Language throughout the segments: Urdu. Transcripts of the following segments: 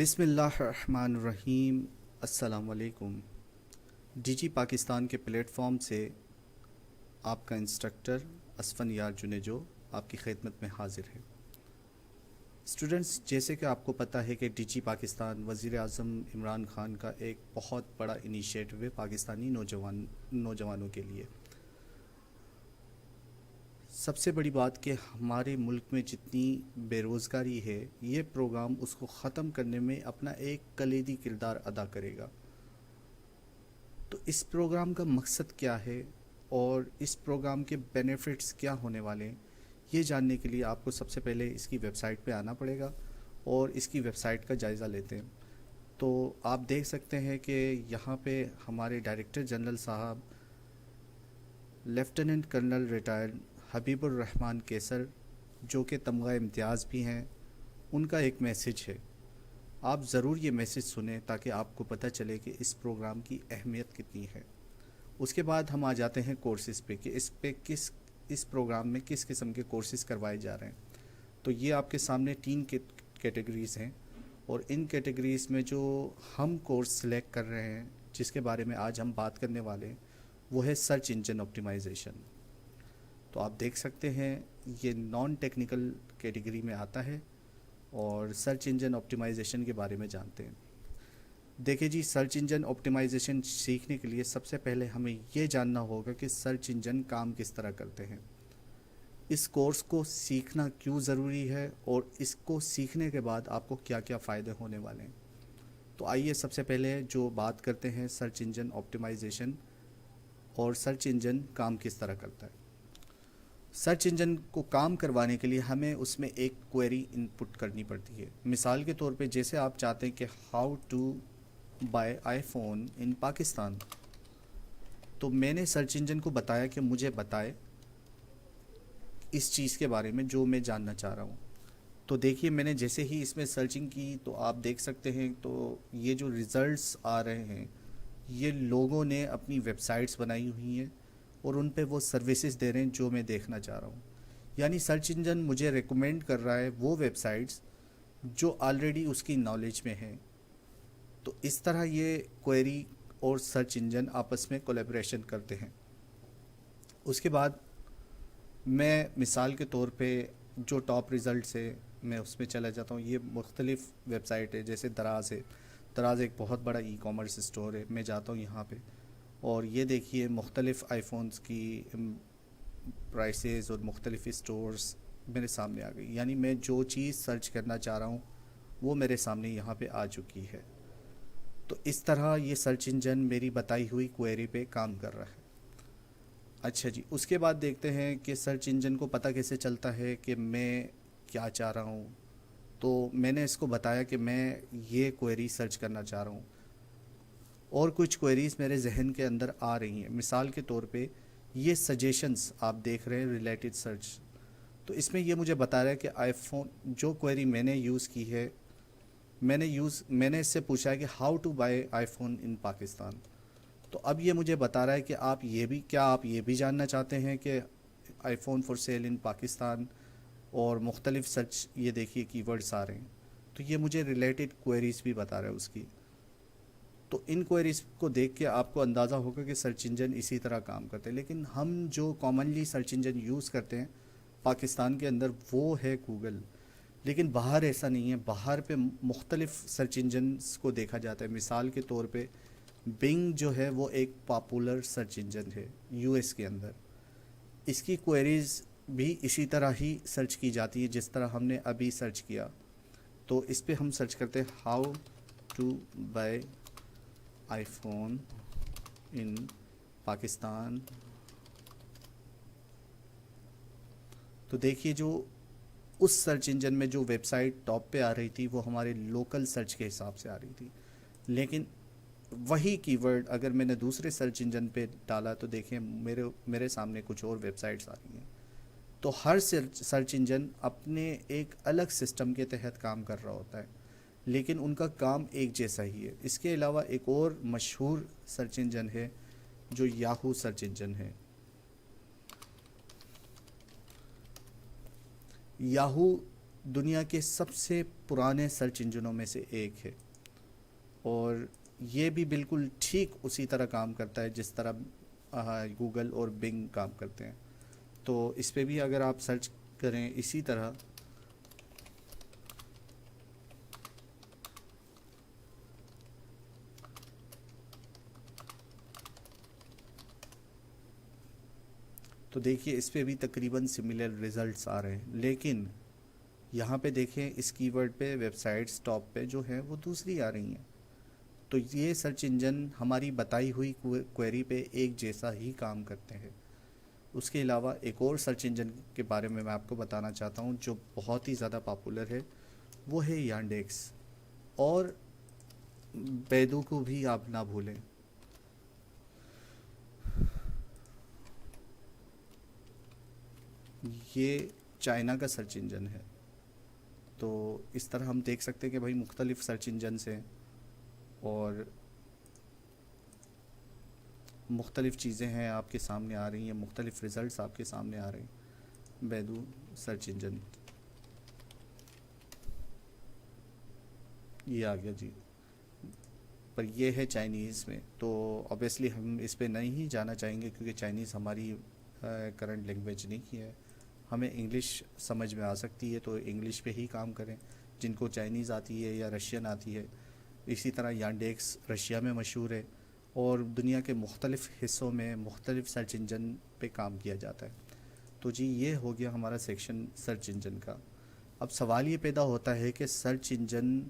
بسم اللہ الرحمن الرحیم۔ السلام علیکم۔ ڈی جی پاکستان کے پلیٹ فارم سے آپ کا انسٹرکٹر اسفن یار جنیجو آپ کی خدمت میں حاضر ہے۔ اسٹوڈنٹس، جیسے کہ آپ کو پتہ ہے کہ ڈی جی پاکستان وزیر اعظم عمران خان کا ایک بہت بڑا انیشیٹو ہے پاکستانی نوجوانوں کے لیے۔ سب سے بڑی بات کہ ہمارے ملک میں جتنی بے روزگاری ہے، یہ پروگرام اس کو ختم کرنے میں اپنا ایک کلیدی کردار ادا کرے گا۔ تو اس پروگرام کا مقصد کیا ہے اور اس پروگرام کے بینیفٹس کیا ہونے والے ہیں، یہ جاننے کے لیے آپ کو سب سے پہلے اس کی ویب سائٹ پہ آنا پڑے گا اور اس کی ویب سائٹ کا جائزہ لیتے ہیں۔ تو آپ دیکھ سکتے ہیں کہ یہاں پہ ہمارے ڈائریکٹر جنرل صاحب لیفٹیننٹ کرنل ریٹائرڈ حبیب الرحمن کیسر، جو کہ تمغہ امتیاز بھی ہیں، ان کا ایک میسج ہے۔ آپ ضرور یہ میسج سنیں تاکہ آپ کو پتہ چلے کہ اس پروگرام کی اہمیت کتنی ہے۔ اس کے بعد ہم آ جاتے ہیں کورسز پہ کہ اس پروگرام میں کس قسم کے کورسز کروائے جا رہے ہیں۔ تو یہ آپ کے سامنے 3 کیٹیگریز ہیں، اور ان کیٹیگریز میں جو ہم کورس سلیکٹ کر رہے ہیں، جس کے بارے میں آج ہم بات کرنے والے ہیں، وہ ہے سرچ انجن آپٹیمائزیشن۔ تو آپ دیکھ سکتے ہیں یہ نان ٹیکنیکل کیٹیگری میں آتا ہے، اور سرچ انجن آپٹیمائزیشن کے بارے میں جانتے ہیں۔ دیکھیں جی، سرچ انجن آپٹیمائزیشن سیکھنے کے لیے سب سے پہلے ہمیں یہ جاننا ہوگا کہ سرچ انجن کام کس طرح کرتے ہیں، اس کورس کو سیکھنا کیوں ضروری ہے، اور اس کو سیکھنے کے بعد آپ کو کیا کیا فائدے ہونے والے ہیں۔ تو آئیے سب سے پہلے جو بات کرتے ہیں سرچ انجن آپٹیمائزیشن اور سرچ انجن کام کس طرح کرتا ہے۔ سرچ انجن کو کام کروانے کے لیے ہمیں اس میں ایک کوئری انپٹ کرنی پڑتی ہے۔ مثال کے طور پہ جیسے آپ چاہتے ہیں کہ how to buy iPhone in Pakistan, تو میں نے سرچ انجن کو بتایا کہ مجھے بتائے اس چیز کے بارے میں جو میں جاننا چاہ رہا ہوں۔ تو دیکھیے، میں نے جیسے ہی اس میں سرچنگ کی تو آپ دیکھ سکتے ہیں، تو یہ جو ریزلٹس آ رہے ہیں، یہ لوگوں نے اپنی ویب سائٹس بنائی ہوئی ہیں اور ان پہ وہ سروسز دے رہے ہیں جو میں دیکھنا چاہ رہا ہوں۔ یعنی سرچ انجن مجھے ریکمینڈ کر رہا ہے وہ ویب سائٹس جو آلریڈی اس کی نالج میں ہیں۔ تو اس طرح یہ کوئری اور سرچ انجن آپس میں کولیبریشن کرتے ہیں۔ اس کے بعد میں مثال کے طور پہ جو ٹاپ ریزلٹس ہے میں اس میں چلا جاتا ہوں۔ یہ مختلف ویب سائٹ ہے، جیسے دراز ہے۔ دراز ایک بہت بڑا ای کامرس اسٹور ہے، میں جاتا ہوں یہاں پہ، اور یہ دیکھیے مختلف آئی فونز کی پرائسز اور مختلف اسٹورز میرے سامنے آ گئی۔ یعنی میں جو چیز سرچ کرنا چاہ رہا ہوں وہ میرے سامنے یہاں پہ آ چکی ہے۔ تو اس طرح یہ سرچ انجن میری بتائی ہوئی کوئری پہ کام کر رہا ہے۔ اچھا جی، اس کے بعد دیکھتے ہیں کہ سرچ انجن کو پتہ کیسے چلتا ہے کہ میں کیا چاہ رہا ہوں۔ تو میں نے اس کو بتایا کہ میں یہ کوئری سرچ کرنا چاہ رہا ہوں، اور کچھ کوئریز میرے ذہن کے اندر آ رہی ہیں۔ مثال کے طور پہ یہ سجیشنز آپ دیکھ رہے ہیں، ریلیٹڈ سرچ، تو اس میں یہ مجھے بتا رہا ہے کہ آئی فون جو کوئری میں نے یوز کی ہے، میں نے اس سے پوچھا ہے کہ how to buy iPhone in Pakistan. تو اب یہ مجھے بتا رہا ہے کہ آپ یہ بھی جاننا چاہتے ہیں کہ آئی فون فار سیل ان پاکستان، اور مختلف سرچ یہ دیکھیے کی ورڈز آ رہے ہیں۔ تو یہ مجھے ریلیٹڈ کوئریز بھی بتا رہا ہے اس کی۔ تو ان کوئریز کو دیکھ کے آپ کو اندازہ ہوگا کہ سرچ انجن اسی طرح کام کرتے ہیں۔ لیکن ہم جو کامنلی سرچ انجن یوز کرتے ہیں پاکستان کے اندر، وہ ہے گوگل۔ لیکن باہر ایسا نہیں ہے، باہر پہ مختلف سرچ انجنز کو دیکھا جاتا ہے۔ مثال کے طور پہ بنگ جو ہے وہ ایک پاپولر سرچ انجن ہے یو ایس کے اندر۔ اس کی کوئریز بھی اسی طرح ہی سرچ کی جاتی ہے جس طرح ہم نے ابھی سرچ کیا۔ تو اس پہ ہم سرچ کرتے ہیں how to buy iPhone in Pakistan. تو دیکھیے جو اس سرچ انجن میں جو ویب سائٹ ٹاپ پہ آ رہی تھی وہ ہمارے لوکل سرچ کے حساب سے آ رہی تھی، لیکن وہی کی ورڈ اگر میں نے دوسرے سرچ انجن پہ ڈالا تو دیکھیں میرے سامنے کچھ اور ویب سائٹس آ رہی ہیں۔ تو ہر سرچ انجن اپنے ایک الگ سسٹم کے تحت کام کر رہا ہوتا ہے، لیکن ان کا کام ایک جیسا ہی ہے۔ اس کے علاوہ ایک اور مشہور سرچ انجن ہے جو یاہو سرچ انجن ہے۔ یاہو دنیا کے سب سے پرانے سرچ انجنوں میں سے ایک ہے، اور یہ بھی بالکل ٹھیک اسی طرح کام کرتا ہے جس طرح گوگل اور بنگ کام کرتے ہیں۔ تو اس پہ بھی اگر آپ سرچ کریں اسی طرح، تو دیکھیے اس پہ بھی تقریباً سملر ریزلٹس آ رہے ہیں، لیکن یہاں پہ دیکھیں اس کی ورڈ پہ ویب سائٹس ٹاپ پہ جو ہیں وہ دوسری آ رہی ہیں۔ تو یہ سرچ انجن ہماری بتائی ہوئی کوئری پہ ایک جیسا ہی کام کرتے ہیں۔ اس کے علاوہ ایک اور سرچ انجن کے بارے میں آپ کو بتانا چاہتا ہوں جو بہت ہی زیادہ پاپولر ہے، وہ ہے یانڈیکس، اور بیدو کو بھی آپ نہ بھولیں۔ یہ چائنا کا سرچ انجن ہے۔ تو اس طرح ہم دیکھ سکتے ہیں کہ بھائی مختلف سرچ انجنس ہیں اور مختلف چیزیں ہیں آپ کے سامنے آ رہی ہیں، مختلف ریزلٹس آپ کے سامنے آ رہے ہیں۔ بیدو سرچ انجن یہ آ گیا جی، پر یہ ہے چائنیز میں، تو obviously ہم اس پہ نہیں جانا چاہیں گے کیونکہ چائنیز ہماری کرنٹ لینگویج نہیں ہے۔ ہمیں انگلش سمجھ میں آ سکتی ہے تو انگلش پہ ہی کام کریں، جن کو چائنیز آتی ہے یا رشین آتی ہے۔ اسی طرح یانڈیکس رشیا میں مشہور ہے، اور دنیا کے مختلف حصوں میں مختلف سرچ انجن پہ کام کیا جاتا ہے۔ تو جی یہ ہو گیا ہمارا سیکشن سرچ انجن کا۔ اب سوال یہ پیدا ہوتا ہے کہ سرچ انجن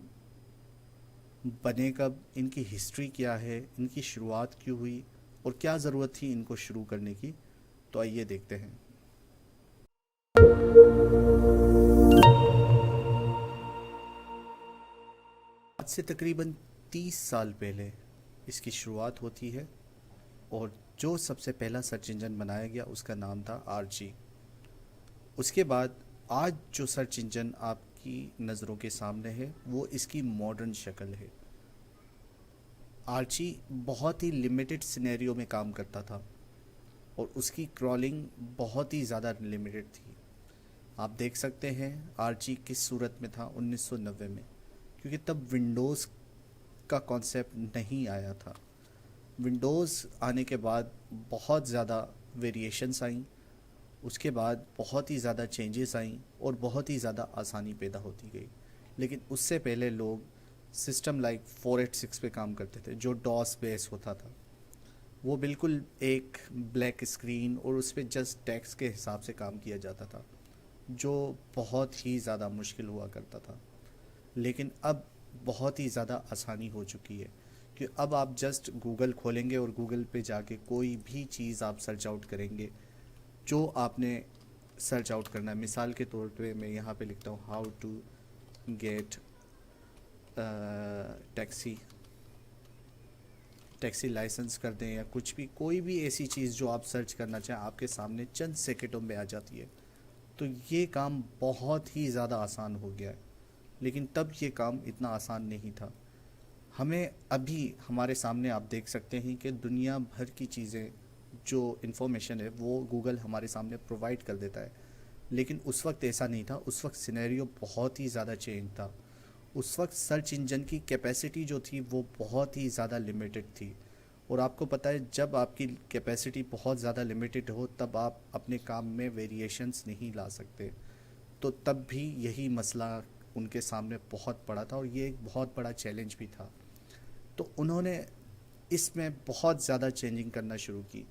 بنے کب، ان کی ہسٹری کیا ہے، ان کی شروعات کیوں ہوئی، اور کیا ضرورت تھی ان کو شروع کرنے کی۔ تو آئیے دیکھتے ہیں۔ آج سے تقریباً 30 سال پہلے اس کی شروعات ہوتی ہے، اور جو سب سے پہلا سرچ انجن بنایا گیا اس کا نام تھا آرچی۔ اس کے بعد آج جو سرچ انجن آپ کی نظروں کے سامنے ہے وہ اس کی ماڈرن شکل ہے۔ آرچی بہت ہی لمیٹڈ سینیریو میں کام کرتا تھا، اور اس کی کرالنگ بہت ہی زیادہ لمیٹڈ تھی۔ آپ دیکھ سکتے ہیں آرچی کس صورت میں تھا 1990 میں، کیونکہ تب ونڈوز کا کانسیپٹ نہیں آیا تھا۔ ونڈوز آنے کے بعد بہت زیادہ ویریشنز آئیں، اس کے بعد بہت ہی زیادہ چینجز آئیں اور بہت ہی زیادہ آسانی پیدا ہوتی گئی۔ لیکن اس سے پہلے لوگ سسٹم لائک 486 پہ کام کرتے تھے جو ڈاس بیس ہوتا تھا۔ وہ بالکل ایک بلیک اسکرین اور اس پہ جسٹ ٹیکسٹ کے حساب سے کام کیا جاتا تھا، جو بہت ہی زیادہ مشکل ہوا کرتا تھا۔ لیکن اب بہت ہی زیادہ آسانی ہو چکی ہے، کہ اب آپ جسٹ گوگل کھولیں گے اور گوگل پہ جا کے کوئی بھی چیز آپ سرچ آؤٹ کریں گے جو آپ نے سرچ آؤٹ کرنا ہے۔ مثال کے طور پہ میں یہاں پہ لکھتا ہوں how to get taxi licence کر دیں، یا کچھ بھی، کوئی بھی ایسی چیز جو آپ سرچ کرنا چاہیں آپ کے سامنے چند سیکنڈوں میں آ جاتی ہے۔ تو یہ کام بہت ہی زیادہ آسان ہو گیا ہے، لیکن تب یہ کام اتنا آسان نہیں تھا۔ ہمیں ابھی ہمارے سامنے آپ دیکھ سکتے ہیں کہ دنیا بھر کی چیزیں جو انفارمیشن ہے وہ گوگل ہمارے سامنے پرووائڈ کر دیتا ہے، لیکن اس وقت ایسا نہیں تھا۔ اس وقت سینیریو بہت ہی زیادہ چینج تھا۔ اس وقت سرچ انجن کی کیپیسٹی جو تھی وہ بہت ہی زیادہ لمیٹڈ تھی، اور آپ کو پتہ ہے جب آپ کی کیپیسٹی بہت زیادہ لمیٹڈ ہو تب آپ اپنے کام میں ویریشنز نہیں لا سکتے۔ تو تب بھی یہی مسئلہ ان کے سامنے بہت بڑا تھا، اور یہ ایک بہت بڑا چیلنج بھی تھا۔ تو انہوں نے اس میں بہت زیادہ چینجنگ کرنا شروع کی۔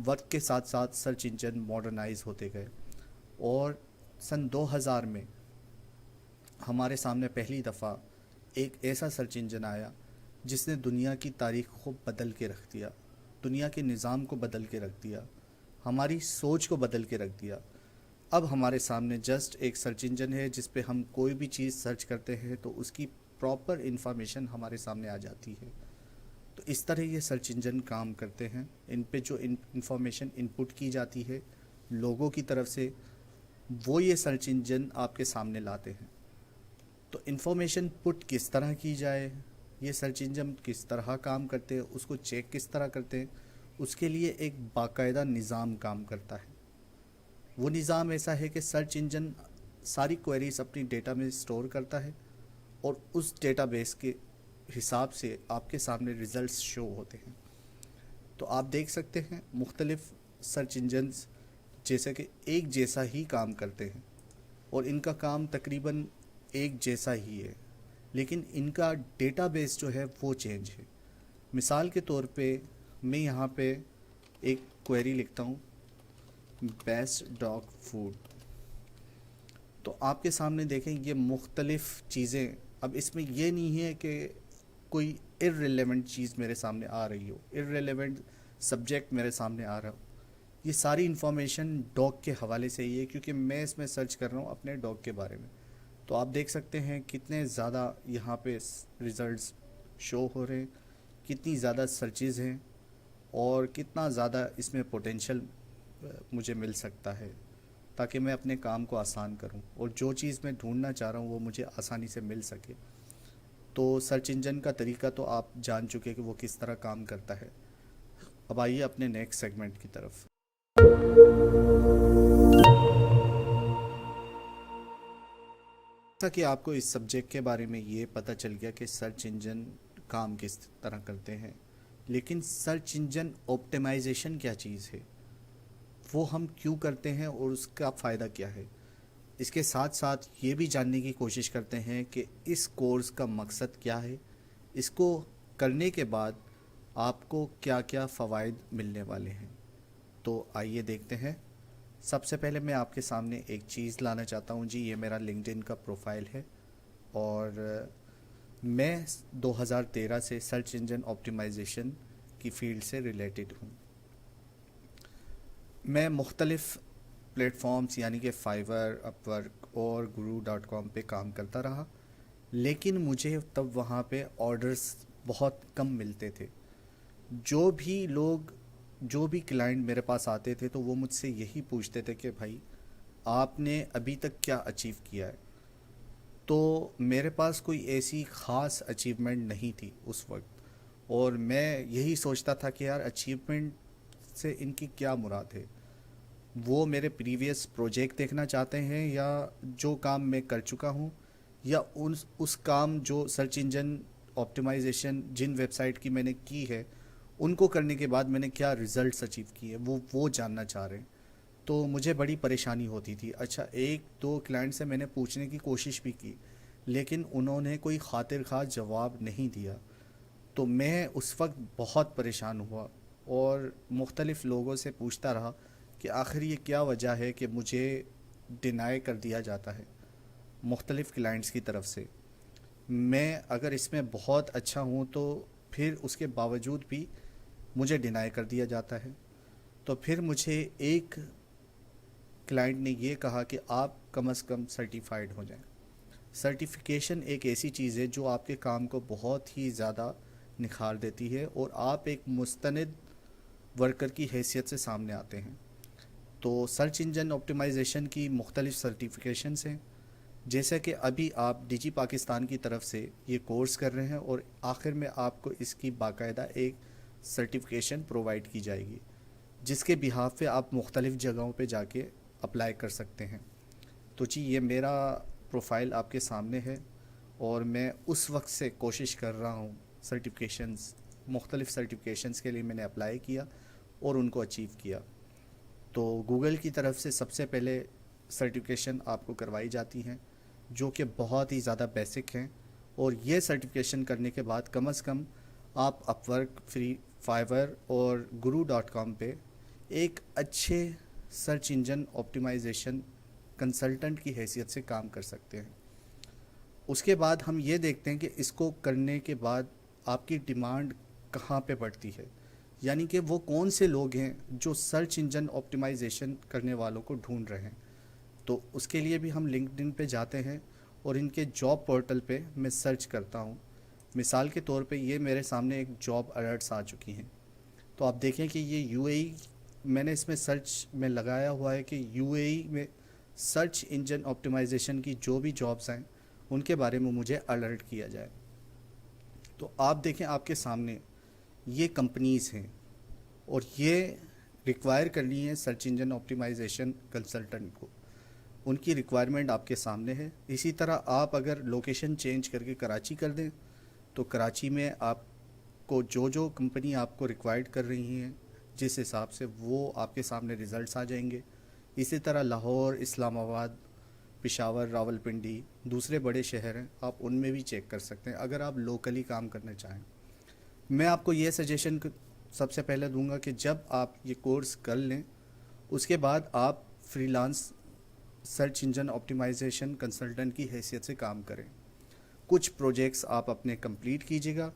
وقت کے ساتھ ساتھ سرچ انجن ماڈرنائز ہوتے گئے، اور سن 2000 میں ہمارے سامنے پہلی دفعہ ایک ایسا سرچ انجن آیا جس نے دنیا کی تاریخ کو بدل کے رکھ دیا، دنیا کے نظام کو بدل کے رکھ دیا، ہماری سوچ کو بدل کے رکھ دیا۔ اب ہمارے سامنے جسٹ ایک سرچ انجن ہے جس پہ ہم کوئی بھی چیز سرچ کرتے ہیں تو اس کی پراپر انفارمیشن ہمارے سامنے آ جاتی ہے۔ تو اس طرح یہ سرچ انجن کام کرتے ہیں۔ ان پہ جو انفارمیشن انپٹ کی جاتی ہے لوگوں کی طرف سے، وہ یہ سرچ انجن آپ کے سامنے لاتے ہیں۔ تو انفارمیشن پٹ کس طرح کی جائے، یہ سرچ انجن کس طرح کام کرتے ہیں، اس کو چیک کس طرح کرتے ہیں، اس کے لیے ایک باقاعدہ نظام کام کرتا ہے۔ وہ نظام ایسا ہے کہ سرچ انجن ساری کوئریز اپنی ڈیٹا میں اسٹور کرتا ہے اور اس ڈیٹا بیس کے حساب سے آپ کے سامنے ریزلٹس شو ہوتے ہیں. تو آپ دیکھ سکتے ہیں مختلف سرچ انجنز جیسے کہ ایک جیسا ہی کام کرتے ہیں اور ان کا کام تقریباً ایک جیسا ہی ہے، لیکن ان کا ڈیٹا بیس جو ہے وہ چینج ہے. مثال کے طور پہ میں یہاں پہ ایک کوئری لکھتا ہوں، بیسٹ ڈاگ فوڈ. تو آپ کے سامنے دیکھیں یہ مختلف چیزیں. اب اس میں یہ نہیں ہے کہ کوئی ارریلیونٹ چیز میرے سامنے آ رہی ہو، ارریلیونٹ سبجیکٹ میرے سامنے آ رہا ہو. یہ ساری انفارمیشن ڈاگ کے حوالے سے ہی ہے، کیونکہ میں اس میں سرچ کر رہا ہوں اپنے ڈاگ کے بارے میں. تو آپ دیکھ سکتے ہیں کتنے زیادہ یہاں پہ ریزلٹس شو ہو رہے ہیں، کتنی زیادہ سرچز ہیں اور کتنا زیادہ اس میں پوٹینشیل مجھے مل سکتا ہے تاکہ میں اپنے کام کو آسان کروں اور جو چیز میں ڈھونڈنا چاہ رہا ہوں وہ مجھے آسانی سے مل سکے. تو سرچ انجن کا طریقہ تو آپ جان چکے کہ وہ کس طرح کام کرتا ہے. اب آئیے اپنے نیکسٹ سیگمنٹ کی طرف. جیسا کہ آپ کو اس سبجیکٹ کے بارے میں یہ پتہ چل گیا کہ سرچ انجن کام کس طرح کرتے ہیں، لیکن سرچ انجن آپٹیمائزیشن کیا چیز ہے، وہ ہم کیوں کرتے ہیں اور اس کا فائدہ کیا ہے، اس کے ساتھ ساتھ یہ بھی جاننے کی کوشش کرتے ہیں کہ اس کورس کا مقصد کیا ہے، اس کو کرنے کے بعد آپ کو کیا کیا فوائد ملنے والے ہیں. تو آئیے دیکھتے ہیں. سب سے پہلے میں آپ کے سامنے ایک چیز لانا چاہتا ہوں جی. یہ میرا لنکڈ ان کا پروفائل ہے اور میں 2013 سے سرچ انجن آپٹیمائزیشن کی فیلڈ سے ریلیٹڈ ہوں. میں مختلف پلیٹ فارمز یعنی کہ فائور، اپ ورک اور guru.com پہ کام کرتا رہا، لیکن مجھے تب وہاں پہ آرڈرز بہت کم ملتے تھے. جو بھی کلائنٹ میرے پاس آتے تھے تو وہ مجھ سے یہی پوچھتے تھے کہ بھائی آپ نے ابھی تک کیا اچیو کیا ہے. تو میرے پاس کوئی ایسی خاص اچیومنٹ نہیں تھی اس وقت، اور میں یہی سوچتا تھا کہ یار اچیومنٹ سے ان کی کیا مراد ہے. وہ میرے پریویس پروجیکٹ دیکھنا چاہتے ہیں یا جو کام میں کر چکا ہوں، یا اس کام جو سرچ انجن آپٹیمائزیشن جن ویب سائٹ کی میں نے کی ہے ان کو کرنے کے بعد میں نے کیا ریزلٹس اچیو کیے وہ جاننا چاہ رہے ہیں. تو مجھے بڑی پریشانی ہوتی تھی. اچھا، ایک دو کلائنٹ سے میں نے پوچھنے کی کوشش بھی کی لیکن انہوں نے کوئی خاطر خواہ جواب نہیں دیا. تو میں اس وقت بہت پریشان ہوا اور مختلف لوگوں سے پوچھتا رہا کہ آخر یہ کیا وجہ ہے کہ مجھے ڈینائی کر دیا جاتا ہے مختلف کلائنٹس کی طرف سے. میں اگر اس میں بہت اچھا ہوں تو پھر اس کے باوجود بھی مجھے ڈینائی کر دیا جاتا ہے. تو پھر مجھے ایک کلائنٹ نے یہ کہا کہ آپ کم از کم سرٹیفائیڈ ہو جائیں. سرٹیفیکیشن ایک ایسی چیز ہے جو آپ کے کام کو بہت ہی زیادہ نکھار دیتی ہے اور آپ ایک مستند ورکر کی حیثیت سے سامنے آتے ہیں. تو سرچ انجن آپٹیمائزیشن کی مختلف سرٹیفیکیشنز ہیں، جیسے کہ ابھی آپ ڈیجی پاکستان کی طرف سے یہ کورس کر رہے ہیں اور آخر میں آپ کو اس کی باقاعدہ ایک سرٹیفیکیشن پرووائڈ کی جائے گی جس کے بہاف پہ آپ مختلف جگہوں پہ جا کے اپلائی کر سکتے ہیں. تو جی یہ میرا پروفائل آپ کے سامنے ہے اور میں اس وقت سے کوشش کر رہا ہوں مختلف سرٹیفکیشنز کے لیے میں نے اپلائی کیا اور ان کو اچیو کیا. تو گوگل کی طرف سے سب سے پہلے سرٹیفکیشن آپ کو کروائی جاتی ہیں جو کہ بہت ہی زیادہ بیسک ہیں، اور یہ سرٹیفکیشن کرنے کے بعد کم از کم آپ اپ ورک، فائور اور guru.com پہ ایک اچھے سرچ انجن آپٹیمائزیشن کنسلٹنٹ کی حیثیت سے کام کر سکتے ہیں. اس کے بعد ہم یہ دیکھتے ہیں کہ اس کو کرنے کے بعد آپ کی ڈیمانڈ کہاں پہ بڑھتی ہے، یعنی کہ وہ کون سے لوگ ہیں جو سرچ انجن آپٹیمائزیشن کرنے والوں کو ڈھونڈ رہے ہیں. تو اس کے لیے بھی ہم لنکڈ ان پہ جاتے ہیں اور ان کے جاب پورٹل پہ میں سرچ کرتا ہوں. مثال کے طور پہ یہ میرے سامنے ایک جاب الرٹس آ چکی ہیں. تو آپ دیکھیں کہ یہ یو اے ای، میں نے اس میں سرچ میں لگایا ہوا ہے کہ یو اے ای میں سرچ انجن آپٹیمائزیشن کی جو بھی جابز ہیں ان کے بارے میں مجھے الرٹ کیا جائے. تو آپ دیکھیں آپ کے سامنے یہ کمپنیز ہیں اور یہ ریکوائر کرنی ہے سرچ انجن آپٹیمائزیشن کنسلٹنٹ کو. ان کی ریکوائرمنٹ آپ کے سامنے ہے. اسی طرح آپ اگر لوکیشن چینج کر کے کراچی کر دیں تو کراچی میں آپ کو جو کمپنی آپ کو ریکوائرڈ کر رہی ہیں جس حساب سے وہ آپ کے سامنے ریزلٹس آ جائیں گے. اسی طرح لاہور، اسلام آباد، پشاور، راولپنڈی، دوسرے بڑے شہر ہیں، آپ ان میں بھی چیک کر سکتے ہیں اگر آپ لوکلی کام کرنا چاہیں. میں آپ کو یہ سجیشن سب سے پہلے دوں گا کہ جب آپ یہ کورس کر لیں اس کے بعد آپ freelance search engine optimisation consultant کی حیثیت سے کام کریں. کچھ پروجیکٹس آپ اپنے کمپلیٹ کیجیے گا،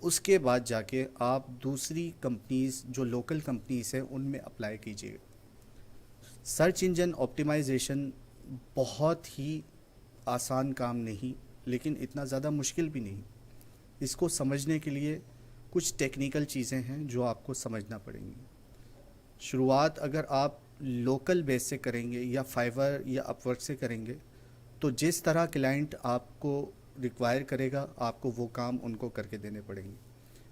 اس کے بعد جا کے آپ دوسری کمپنیز جو لوکل کمپنیز ہیں ان میں اپلائی کیجیے گا. سرچ انجن آپٹیمائزیشن بہت ہی آسان کام نہیں، لیکن اتنا زیادہ مشکل بھی نہیں. اس کو سمجھنے کے لیے کچھ ٹیکنیکل چیزیں ہیں جو آپ کو سمجھنا پڑیں گی. شروعات اگر آپ لوکل بیس سے کریں گے یا فائیور یا اپ ورک سے کریں گے تو جس طرح کلائنٹ آپ کو ریکوائر کرے گا آپ کو وہ کام ان کو کر کے دینے پڑیں گے.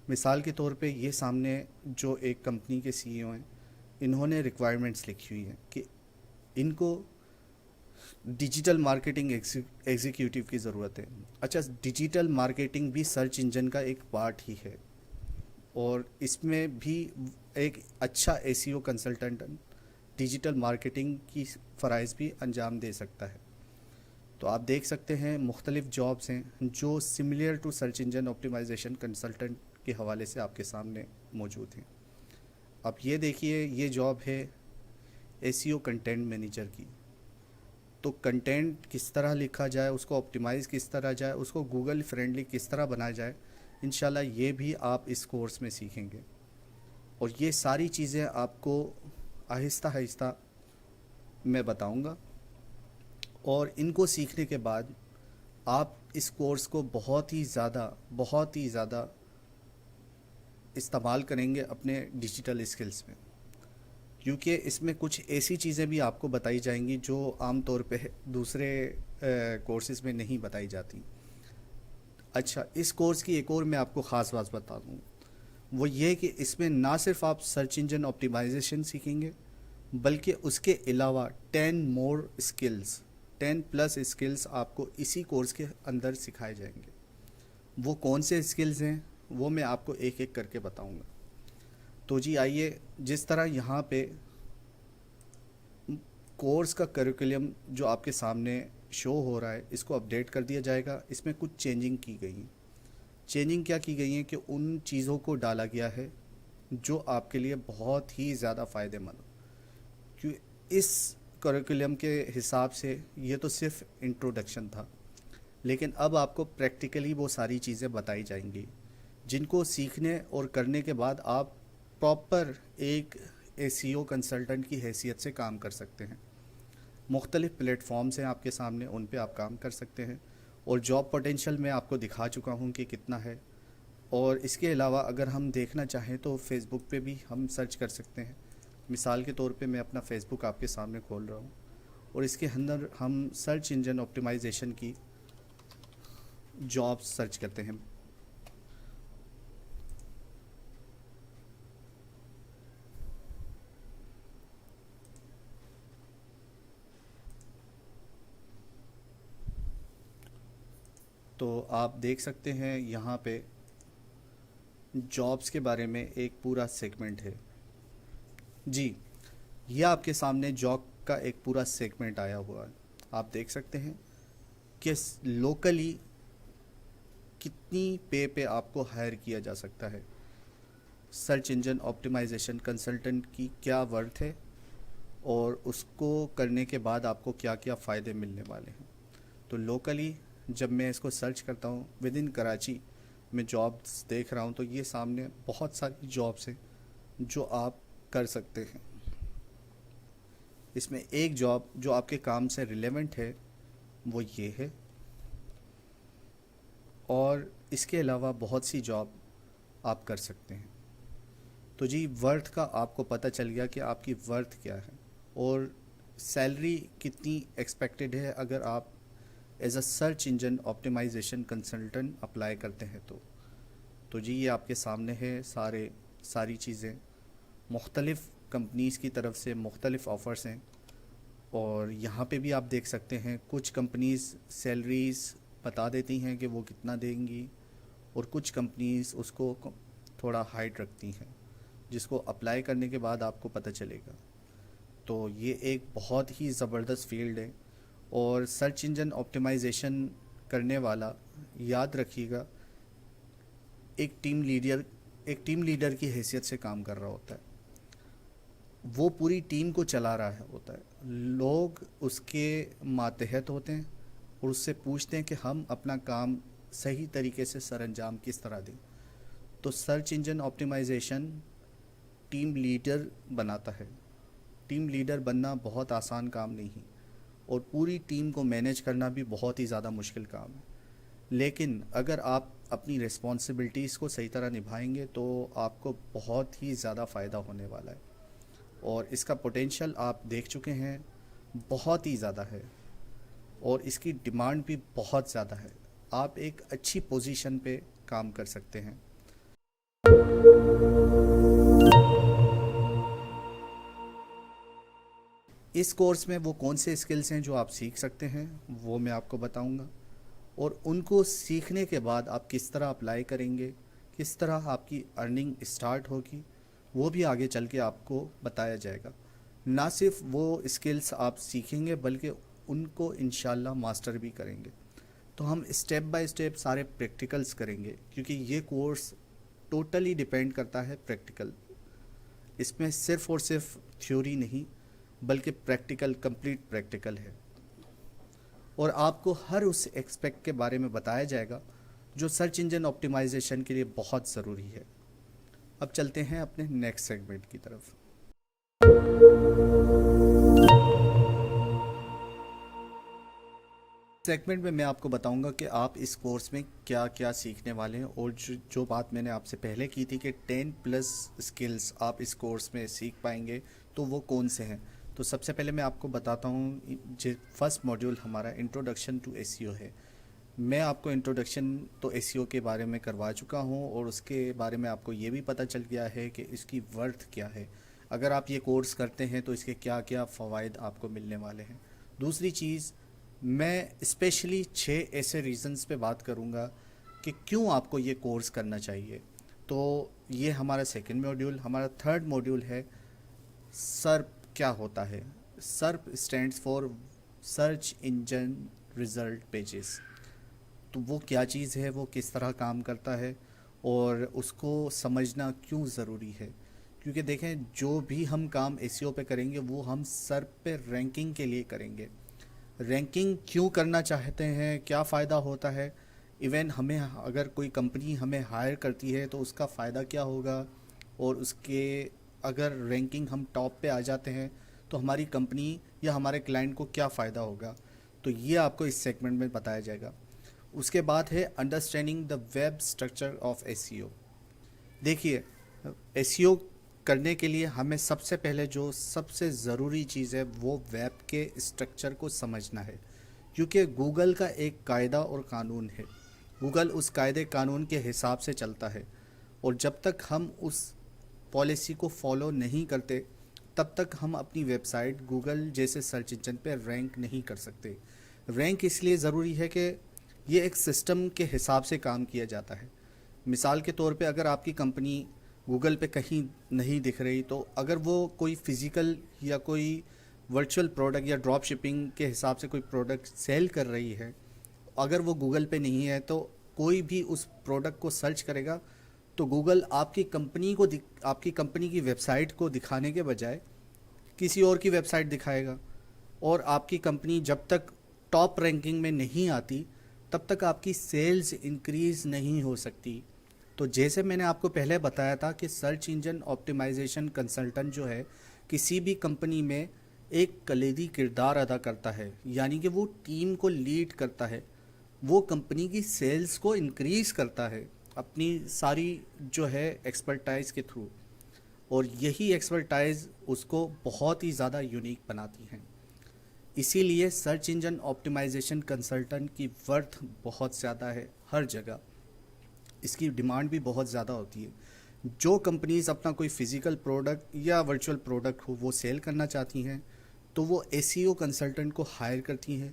مثال کے طور پہ یہ سامنے جو ایک کمپنی کے سی ای او ہیں، انہوں نے ریکوائرمنٹس لکھی ہوئی ہیں کہ ان کو ڈیجیٹل مارکیٹنگ ایگزیکیوٹیو کی ضرورت ہے. اچھا، ڈیجیٹل مارکیٹنگ بھی سرچ انجن کا ایک پارٹ ہی ہے اور اس میں بھی ایک اچھا اے سی او کنسلٹنٹ ڈیجیٹل مارکیٹنگ کی فرائض بھی انجام دے سکتا ہے. تو آپ دیکھ سکتے ہیں مختلف جابس ہیں جو similar to search engine optimisation consultant کے حوالے سے آپ کے سامنے موجود ہیں. اب یہ دیکھیے، یہ جاب ہے اے سی او کنٹینٹ مینیجر کی. تو کنٹینٹ کس طرح لکھا جائے، اس کو آپٹیمائز کس طرح جائے، اس کو گوگل فرینڈلی کس طرح بنایا جائے، انشاءاللہ یہ بھی آپ اس کورس میں سیکھیں گے. اور یہ ساری چیزیں آپ کو آہستہ آہستہ میں بتاؤں گا، اور ان کو سیکھنے کے بعد آپ اس کورس کو بہت ہی زیادہ استعمال کریں گے اپنے ڈیجیٹل اسکلز میں، کیونکہ اس میں کچھ ایسی چیزیں بھی آپ کو بتائی جائیں گی جو عام طور پہ دوسرے کورسز میں نہیں بتائی جاتی. اچھا، اس کورس کی ایک اور میں آپ کو خاص بات بتا دوں، وہ یہ کہ اس میں نہ صرف آپ سرچ انجن آپٹیمائزیشن سیکھیں گے بلکہ اس کے علاوہ 10 پلس اسکلز آپ کو اسی کورس کے اندر سکھائے جائیں گے. وہ کون سے اسکلز ہیں وہ میں آپ کو ایک ایک کر کے بتاؤں گا. تو جی آئیے، جس طرح یہاں پہ کورس کا کریکولم جو آپ کے سامنے شو ہو رہا ہے اس کو اپڈیٹ کر دیا جائے گا. اس میں کچھ چینجنگ کی گئی ہیں. چینجنگ کیا کی گئی ہیں کہ ان چیزوں کو ڈالا گیا ہے جو آپ کے لیے بہت ہی زیادہ فائدہ مند. کیوں اس کریکولم کے حساب سے یہ تو صرف انٹروڈکشن تھا، لیکن اب آپ کو پریکٹیکلی وہ ساری چیزیں بتائی جائیں گی جن کو سیکھنے اور کرنے کے بعد آپ پراپر ایک اے سی او کنسلٹنٹ کی حیثیت سے کام کر سکتے ہیں. مختلف پلیٹ فارمز ہیں آپ کے سامنے، ان پہ آپ کام کر سکتے ہیں، اور جاب پوٹینشیل میں آپ کو دکھا چکا ہوں کہ کتنا ہے. اور اس کے علاوہ اگر ہم دیکھنا چاہیں تو فیس بک پہ بھی ہم سرچ کر سکتے ہیں. مثال کے طور پہ میں اپنا فیس بک آپ کے سامنے کھول رہا ہوں اور اس کے اندر ہم سرچ انجن آپٹیمائزیشن کی جاب سرچ کرتے ہیں. تو آپ دیکھ سکتے ہیں یہاں پہ جابس کے بارے میں ایک پورا سیگمنٹ ہے. جی، یہ آپ کے سامنے جاب کا ایک پورا سیگمنٹ آیا ہوا ہے. آپ دیکھ سکتے ہیں کہ لوکلی کتنی پہ آپ کو ہائر کیا جا سکتا ہے. سرچ انجن آپٹیمائزیشن کنسلٹنٹ کی کیا ورتھ ہے اور اس کو کرنے کے بعد آپ کو کیا کیا فائدے ملنے والے ہیں. تو لوکلی جب میں اس کو سرچ کرتا ہوں ود ان کراچی میں جابس دیکھ رہا ہوں تو یہ سامنے بہت ساری جابس ہیں جو آپ کر سکتے ہیں. اس میں ایک جاب جو آپ کے کام سے ریلیونٹ ہے وہ یہ ہے، اور اس کے علاوہ بہت سی جاب آپ کر سکتے ہیں. تو جی، ورتھ کا آپ کو پتہ چل گیا کہ آپ کی ورتھ کیا ہے اور سیلری کتنی ایکسپیکٹڈ ہے اگر آپ as a search engine optimisation consultant apply کرتے ہیں. تو جی یہ آپ کے سامنے ہے ساری چیزیں. مختلف کمپنیز کی طرف سے مختلف آفرز ہیں. اور یہاں پہ بھی آپ دیکھ سکتے ہیں کچھ کمپنیز سیلریز بتا دیتی ہیں کہ وہ کتنا دیں گی، اور کچھ کمپنیز اس کو تھوڑا ہائٹ رکھتی ہیں، جس کو اپلائی کرنے کے بعد آپ کو پتہ چلے گا۔ تو یہ ایک بہت ہی زبردست فیلڈ ہے، اور سرچ انجن آپٹیمائزیشن کرنے والا یاد رکھیے گا ایک ٹیم لیڈر کی حیثیت سے کام کر رہا ہوتا ہے، وہ پوری ٹیم کو چلا رہا ہوتا ہے، لوگ اس کے ماتحت ہوتے ہیں اور اس سے پوچھتے ہیں کہ ہم اپنا کام صحیح طریقے سے سر انجام کس طرح دیں۔ تو search engine optimisation team leader بناتا ہے۔ ٹیم لیڈر بننا بہت آسان کام نہیں ہے، اور پوری ٹیم کو مینیج کرنا بھی بہت ہی زیادہ مشکل کام ہے، لیکن اگر آپ اپنی رسپانسبلٹیز کو صحیح طرح نبھائیں گے تو آپ کو بہت ہی زیادہ فائدہ ہونے والا ہے، اور اس کا پوٹینشیل آپ دیکھ چکے ہیں، بہت ہی زیادہ ہے، اور اس کی ڈیمانڈ بھی بہت زیادہ ہے۔ آپ ایک اچھی پوزیشن پہ کام کر سکتے ہیں۔ اس کورس میں وہ کون سے اسکلز ہیں جو آپ سیکھ سکتے ہیں، وہ میں آپ کو بتاؤں گا، اور ان کو سیکھنے کے بعد آپ کس طرح اپلائی کریں گے، کس طرح آپ کی ارننگ اسٹارٹ ہوگی، وہ بھی آگے چل کے آپ کو بتایا جائے گا۔ نہ صرف وہ اسکلز آپ سیکھیں گے بلکہ ان کو انشاءاللہ ماسٹر بھی کریں گے۔ تو ہم اسٹیپ بائی اسٹیپ سارے پریکٹیکلز کریں گے، کیونکہ یہ کورس ٹوٹلی ڈیپینڈ کرتا ہے پریکٹیکل، اس میں صرف اور صرف تھیوری نہیں بلکہ پریکٹیکل، کمپلیٹ پریکٹیکل ہے، اور آپ کو ہر اس ایکسپیکٹ کے بارے میں بتایا جائے گا جو سرچ انجن آپٹیمائزیشن کے لیے بہت ضروری ہے۔ اب چلتے ہیں اپنے نیکسٹ سیگمنٹ کی طرف۔ سیگمنٹ میں آپ کو بتاؤں گا کہ آپ اس کورس میں کیا کیا سیکھنے والے ہیں، اور جو بات میں نے آپ سے پہلے کی تھی کہ 10+ اسکلز آپ اس کورس میں سیکھ پائیں گے، تو وہ کون سے ہیں۔ تو سب سے پہلے میں آپ کو بتاتا ہوں، فرسٹ موڈیول ہمارا انٹروڈکشن ٹو SEO ہے۔ میں آپ کو انٹروڈکشن تو SEO کے بارے میں کروا چکا ہوں، اور اس کے بارے میں آپ کو یہ بھی پتہ چل گیا ہے کہ اس کی ورتھ کیا ہے، اگر آپ یہ کورس کرتے ہیں تو اس کے کیا کیا فوائد آپ کو ملنے والے ہیں۔ دوسری چیز، میں اسپیشلی 6 ایسے ریزنز پہ بات کروں گا کہ کیوں آپ کو یہ کورس کرنا چاہیے۔ تو یہ ہمارا سیکنڈ موڈیول۔ ہمارا تھرڈ موڈیول ہے سرپ کیا ہوتا ہے۔ SERP stands for search engine result pages. تو وہ کیا چیز ہے، وہ کس طرح کام کرتا ہے، اور اس کو سمجھنا کیوں ضروری ہے۔ کیونکہ دیکھیں، جو بھی ہم کام SEO پہ کریں گے وہ ہم سرپ پہ رینکنگ کے لیے کریں گے۔ رینکنگ کیوں کرنا چاہتے ہیں، کیا فائدہ ہوتا ہے، ایون ہمیں اگر کوئی کمپنی ہمیں ہائر کرتی ہے تو اس کا فائدہ کیا ہوگا، اور اس کے اگر رینکنگ ہم ٹاپ پہ آ جاتے ہیں تو ہماری کمپنی یا ہمارے کلائنٹ کو کیا فائدہ ہوگا، تو یہ آپ کو اس سیگمنٹ میں بتایا جائے گا۔ اس کے بعد ہے understanding the web structure of SEO۔ دیکھیے، SEO کرنے کے لیے ہمیں سب سے پہلے جو سب سے ضروری چیز ہے وہ ویب کے اسٹرکچر کو سمجھنا ہے، کیونکہ گوگل کا ایک قاعدہ اور قانون ہے۔ گوگل اس قاعدے قانون کے حساب سے چلتا ہے، اور جب تک ہم اس پالیسی کو فالو نہیں کرتے تب تک ہم اپنی ویب سائٹ گوگل جیسے سرچ انجن پہ رینک نہیں کر سکتے۔ رینک اس لیے ضروری ہے کہ یہ ایک سسٹم کے حساب سے کام کیا جاتا ہے۔ مثال کے طور پہ اگر آپ کی کمپنی گوگل پہ کہیں نہیں دکھ رہی، تو اگر وہ کوئی فزیکل یا کوئی ورچوئل پروڈکٹ یا ڈراپ شپنگ کے حساب سے کوئی پروڈکٹ سیل کر رہی ہے، اگر وہ گوگل پہ نہیں ہے تو کوئی بھی اس پروڈکٹ کو سرچ کرے گا تو گوگل آپ کی کمپنی کی ویب سائٹ کو دکھانے کے بجائے کسی اور کی ویب سائٹ دکھائے گا، اور آپ کی کمپنی جب تک ٹاپ رینکنگ میں نہیں آتی تب تک آپ کی سیلز انکریز نہیں ہو سکتی۔ تو جیسے میں نے آپ کو پہلے بتایا تھا کہ سرچ انجن آپٹیمائزیشن کنسلٹنٹ جو ہے کسی بھی کمپنی میں ایک کلیدی کردار ادا کرتا ہے، یعنی کہ وہ ٹیم کو لیڈ کرتا ہے، وہ کمپنی کی سیلز کو انکریز کرتا ہے اپنی ساری جو ہے ایکسپرٹائز کے تھرو، اور یہی ایکسپرٹائز اس کو بہت ہی زیادہ یونیک بناتی ہیں۔ اسی لیے سرچ انجن آپٹیمائزیشن کنسلٹنٹ کی ورتھ بہت زیادہ ہے ہر جگہ، اس کی ڈیمانڈ بھی بہت زیادہ ہوتی ہے۔ جو کمپنیز اپنا کوئی فزیکل پروڈکٹ یا ورچوئل پروڈکٹ ہو وہ سیل کرنا چاہتی ہیں تو وہ SEO کنسلٹنٹ کو ہائر کرتی ہیں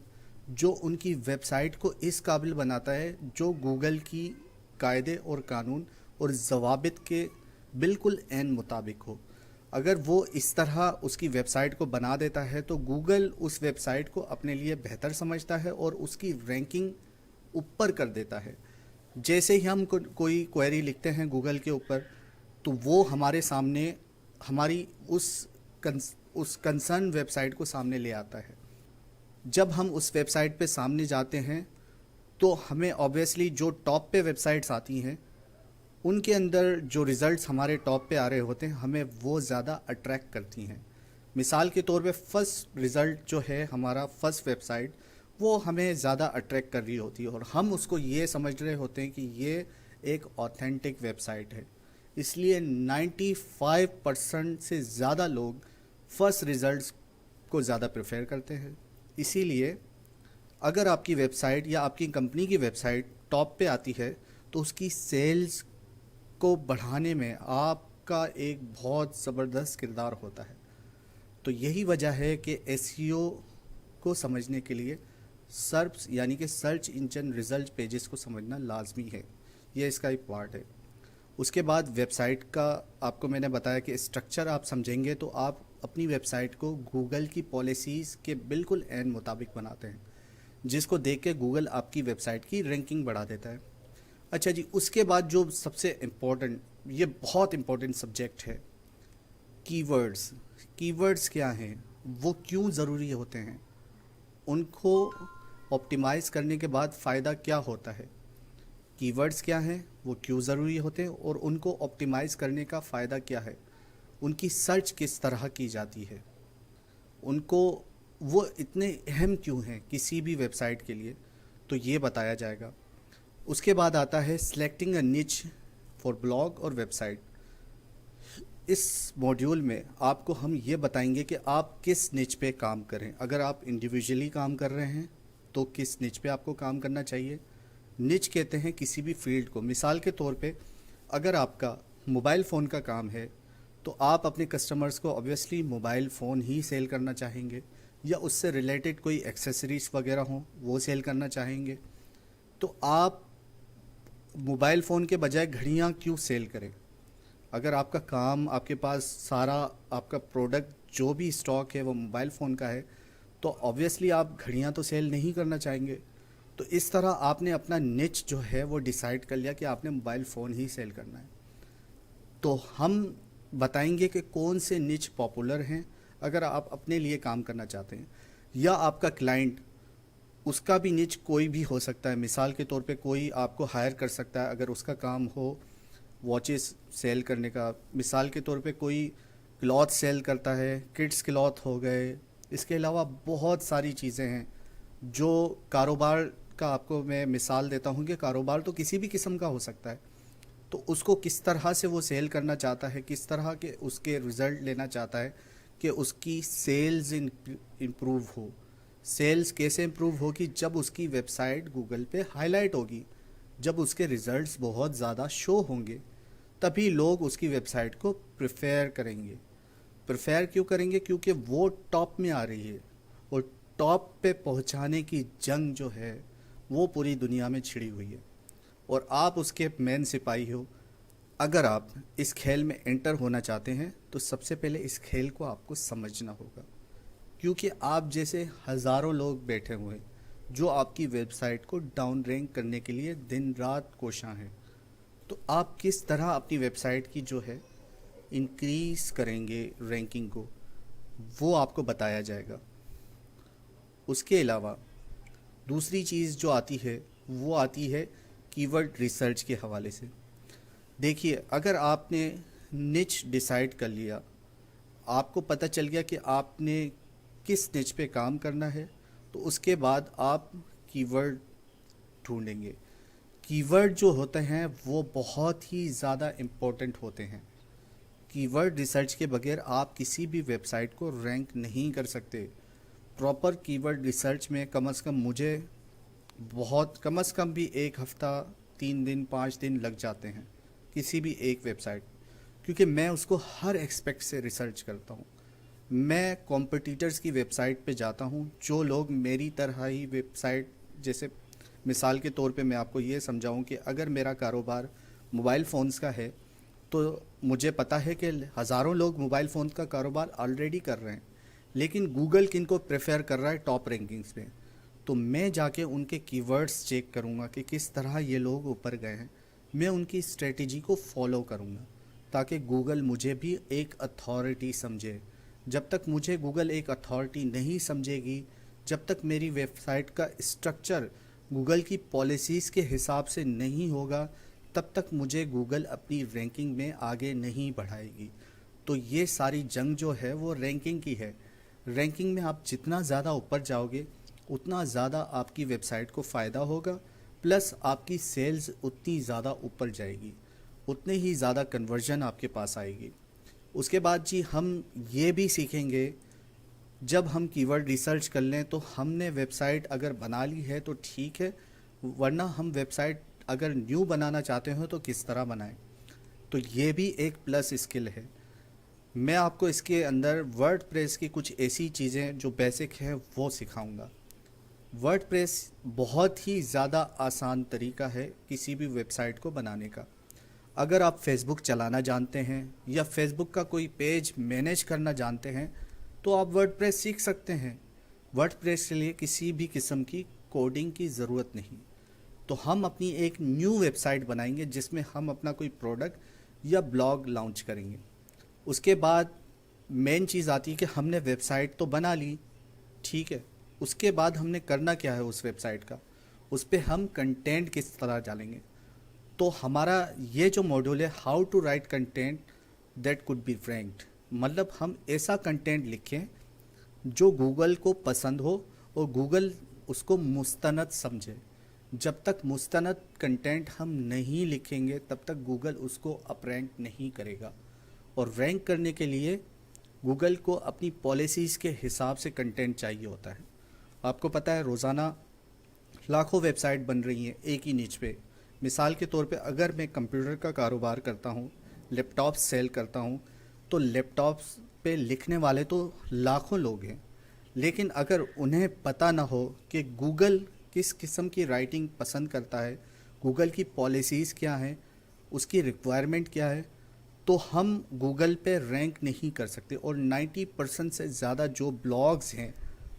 جو ان کی ویب سائٹ کو اس قابل بناتا ہے جو گوگل کی قاعدے اور قانون اور ضوابط کے بالکل عین مطابق ہو. اگر وہ اس طرح اس کی ویب سائٹ کو بنا دیتا ہے تو گوگل اس ویب سائٹ کو اپنے لیے بہتر سمجھتا ہے اور اس کی رینکنگ اوپر کر دیتا ہے. جیسے ہی ہم کوئی کوئری لکھتے ہیں گوگل کے اوپر تو وہ ہمارے سامنے ہماری اس کنسرن ویب سائٹ کو سامنے لے آتا ہے. جب ہم اس ویب سائٹ پہ سامنے جاتے ہیں تو ہمیں آبویسلی جو ٹاپ پہ ویب سائٹس آتی ہیں ان کے اندر جو ریزلٹس ہمارے ٹاپ پہ آ رہے ہوتے ہیں ہمیں وہ زیادہ اٹریکٹ کرتی ہیں. مثال کے طور پہ فرسٹ ریزلٹ جو ہے ہمارا فرسٹ ویب سائٹ وہ ہمیں زیادہ اٹریکٹ کر رہی ہوتی ہے اور ہم اس کو یہ سمجھ رہے ہوتے ہیں کہ یہ ایک آتھینٹک ویب سائٹ ہے. اس لیے 95% سے زیادہ لوگ فرسٹ ریزلٹس کو زیادہ پریفر کرتے ہیں. اسی لیے اگر آپ کی ویب سائٹ یا آپ کی کمپنی کی ویب سائٹ ٹاپ پہ آتی ہے تو اس کی سیلز کو بڑھانے میں آپ کا ایک بہت زبردست کردار ہوتا ہے. تو یہی وجہ ہے کہ SEO کو سمجھنے کے لیے سرپس یعنی کہ سرچ انجن ریزلٹ پیجز کو سمجھنا لازمی ہے. یہ اس کا ایک پارٹ ہے. اس کے بعد ویب سائٹ کا آپ کو میں نے بتایا کہ اسٹرکچر آپ سمجھیں گے تو آپ اپنی ویب سائٹ کو گوگل کی پالیسیز کے بالکل عین مطابق بناتے ہیں جس کو دیکھ کے گوگل آپ کی ویب سائٹ کی رینکنگ بڑھا دیتا ہے. اچھا جی، اس کے بعد جو سب سے امپورٹنٹ، یہ بہت امپورٹنٹ سبجیکٹ ہے، کی ورڈز. کی ورڈز کیا ہیں، وہ کیوں ضروری ہوتے ہیں، ان کو آپٹیمائز کرنے کے بعد فائدہ کیا ہوتا ہے. کی ورڈز کیا ہیں، وہ کیوں ضروری ہوتے ہیں اور ان کو آپٹیمائز کرنے کا فائدہ کیا ہے، ان کی سرچ کس طرح کی جاتی ہے، ان کو وہ اتنے اہم کیوں ہیں کسی بھی ویب سائٹ کے لیے، تو یہ بتایا جائے گا. اس کے بعد آتا ہے سلیکٹنگ اے نچ فار بلاگ اور ویب سائٹ. اس موڈیول میں آپ کو ہم یہ بتائیں گے کہ آپ کس نچ پہ کام کریں. اگر آپ انڈیویجولی کام کر رہے ہیں تو کس نچ پہ آپ کو کام کرنا چاہیے. نچ کہتے ہیں کسی بھی فیلڈ کو. مثال کے طور پہ اگر آپ کا موبائل فون کا کام ہے تو آپ اپنے کسٹمرز کو obviously موبائل فون ہی سیل کرنا چاہیں گے یا اس سے ریلیٹڈ کوئی ایکسیسریز وغیرہ ہوں وہ سیل کرنا چاہیں گے. تو آپ موبائل فون کے بجائے گھڑیاں کیوں سیل کریں. اگر آپ کا کام، آپ کے پاس سارا آپ کا پروڈکٹ جو بھی اسٹاک ہے وہ موبائل فون کا ہے تو obviously آپ گھڑیاں تو سیل نہیں کرنا چاہیں گے. تو اس طرح آپ نے اپنا نچ جو ہے وہ ڈیسائیڈ کر لیا کہ آپ نے موبائل فون ہی سیل کرنا ہے. تو ہم بتائیں گے کہ کون سے نچ پاپولر ہیں اگر آپ اپنے لیے کام کرنا چاہتے ہیں، یا آپ کا کلائنٹ اس کا بھی نچ کوئی بھی ہو سکتا ہے. مثال کے طور پہ کوئی آپ کو ہائر کر سکتا ہے اگر اس کا کام ہو واچز سیل کرنے کا. مثال کے طور پہ کوئی کلاتھ سیل کرتا ہے، کڈس کلاتھ ہو گئے. اس کے علاوہ بہت ساری چیزیں ہیں جو کاروبار کا آپ کو میں مثال دیتا ہوں کہ کاروبار تو کسی بھی قسم کا ہو سکتا ہے. تو اس کو کس طرح سے وہ سیل کرنا چاہتا ہے، کس طرح کے اس کے رزلٹ لینا چاہتا ہے کہ اس کی سیلز امپروو ہو. سیلز کیسے امپروو ہوگی؟ جب اس کی ویب سائٹ گوگل پہ ہائی لائٹ ہوگی، جب اس کے ریزلٹس بہت زیادہ شو ہوں گے تبھی لوگ اس کی ویب سائٹ کو پریفر کریں گے. پریفر کیوں کریں گے؟ کیونکہ وہ ٹاپ میں آ رہی ہے اور ٹاپ پہ پہنچانے کی جنگ جو ہے وہ پوری دنیا میں چھڑی ہوئی ہے اور آپ اس کے مین سپاہی ہو. اگر آپ اس کھیل میں انٹر ہونا چاہتے ہیں تو سب سے پہلے اس کھیل کو آپ کو سمجھنا ہوگا، کیونکہ آپ جیسے ہزاروں لوگ بیٹھے ہوئے ہیں جو آپ کی ویب سائٹ کو ڈاؤن رینک کرنے کے لیے دن رات کوشاں ہیں. تو آپ کس طرح اپنی ویب سائٹ کی جو ہے انکریز کریں گے رینکنگ کو، وہ آپ کو بتایا جائے گا. اس کے علاوہ دوسری چیز جو آتی ہے وہ آتی ہے کی ورڈ ریسرچ کے حوالے سے. دیکھیے، اگر آپ نے نچ ڈیسائیڈ کر لیا، آپ کو پتہ چل گیا کہ آپ نے کس نچ پہ کام کرنا ہے، تو اس کے بعد آپ کی ورڈ ڈھونڈیں گے. کی ورڈ جو ہوتے ہیں وہ بہت ہی زیادہ امپورٹنٹ ہوتے ہیں. کی ورڈ ریسرچ کے بغیر آپ کسی بھی ویب سائٹ کو رینک نہیں کر سکتے. پراپر کی ورڈ ریسرچ میں کم از کم مجھے کم از کم بھی ایک ہفتہ، 3 دن 5 دن لگ جاتے ہیں کسی بھی ایک ویب سائٹ، کیونکہ میں اس کو ہر ایکسپیکٹ سے ریسرچ کرتا ہوں. میں کمپٹیٹرز کی ویب سائٹ پہ جاتا ہوں جو لوگ میری طرح ہی ویب سائٹ، جیسے مثال کے طور پہ میں آپ کو یہ سمجھاؤں کہ اگر میرا کاروبار موبائل فونز کا ہے تو مجھے پتا ہے کہ ہزاروں لوگ موبائل فون کا کاروبار آلریڈی کر رہے ہیں، لیکن گوگل کن کو پریفر کر رہا ہے ٹاپ رینکنگز پہ. تو میں جا کے ان کے کی ورڈز چیک کروں گا کہ کس طرح یہ لوگ اوپر گئے ہیں. میں ان کی اسٹریٹجی کو فالو کروں گا تاکہ گوگل مجھے بھی ایک اتھارٹی سمجھے. جب تک مجھے گوگل ایک اتھارٹی نہیں سمجھے گی، جب تک میری ویب سائٹ کا اسٹرکچر گوگل کی پالیسیز کے حساب سے نہیں ہوگا، تب تک مجھے گوگل اپنی رینکنگ میں آگے نہیں بڑھائے گی. تو یہ ساری جنگ جو ہے وہ رینکنگ کی ہے. رینکنگ میں آپ جتنا زیادہ اوپر جاؤ گے اتنا زیادہ آپ کی ویب سائٹ کو فائدہ ہوگا، پلس آپ کی سیلز اتنی زیادہ اوپر جائے گی، اتنے ہی زیادہ کنورژن آپ کے پاس آئے گی. اس کے بعد جی ہم یہ بھی سیکھیں گے، جب ہم کی ورڈ ریسرچ کر لیں تو ہم نے ویب سائٹ اگر بنا لی ہے تو ٹھیک ہے، ورنہ ہم ویب سائٹ اگر نیو بنانا چاہتے ہوں تو کس طرح بنائیں. تو یہ بھی ایک پلس اسکل ہے. میں آپ کو اس کے اندر ورڈ پریس کی کچھ ایسی چیزیں جو بیسک ہیں وہ سکھاؤں گا. ورڈ پریس بہت ہی زیادہ آسان طریقہ ہے کسی بھی ویب سائٹ کو بنانے کا. اگر آپ فیس بک چلانا جانتے ہیں یا فیس بک کا کوئی پیج مینیج کرنا جانتے ہیں تو آپ ورڈ پریس سیکھ سکتے ہیں. ورڈ پریس کے لیے کسی بھی قسم کی کوڈنگ کی ضرورت نہیں. تو ہم اپنی ایک نیو ویب سائٹ بنائیں گے جس میں ہم اپنا کوئی پروڈکٹ یا بلاگ لانچ کریں گے. اس کے بعد مین چیز آتی ہے کہ ہم نے ویب سائٹ تو بنا لی، ٹھیک ہے، اس کے بعد ہم نے کرنا کیا ہے اس ویب سائٹ کا، اس پہ ہم کنٹینٹ کس طرح ڈالیں گے. تو ہمارا یہ جو موڈیول ہے how to write content that could be ranked, مطلب ہم ایسا کنٹینٹ لکھیں جو گوگل کو پسند ہو اور گوگل اس کو مستند سمجھے. جب تک مستند کنٹینٹ ہم نہیں لکھیں گے تب تک گوگل اس کو اپ رینک نہیں کرے گا. اور رینک کرنے کے لیے گوگل کو اپنی پالیسیز کے حساب سے کنٹینٹ چاہیے ہوتا ہے. آپ کو پتہ ہے روزانہ لاکھوں ویب سائٹ بن رہی ہیں ایک ہی نیچ پہ. مثال کے طور پہ اگر میں کمپیوٹر کا کاروبار کرتا ہوں، لیپ ٹاپ سیل کرتا ہوں، تو لیپ ٹاپس پہ لکھنے والے تو لاکھوں لوگ ہیں، لیکن اگر انہیں پتہ نہ ہو کہ گوگل کس قسم کی رائٹنگ پسند کرتا ہے، گوگل کی پالیسیز کیا ہیں، اس کی ریکوائرمنٹ کیا ہے، تو ہم گوگل پہ رینک نہیں کر سکتے. اور 90% سے زیادہ جو بلاگز ہیں،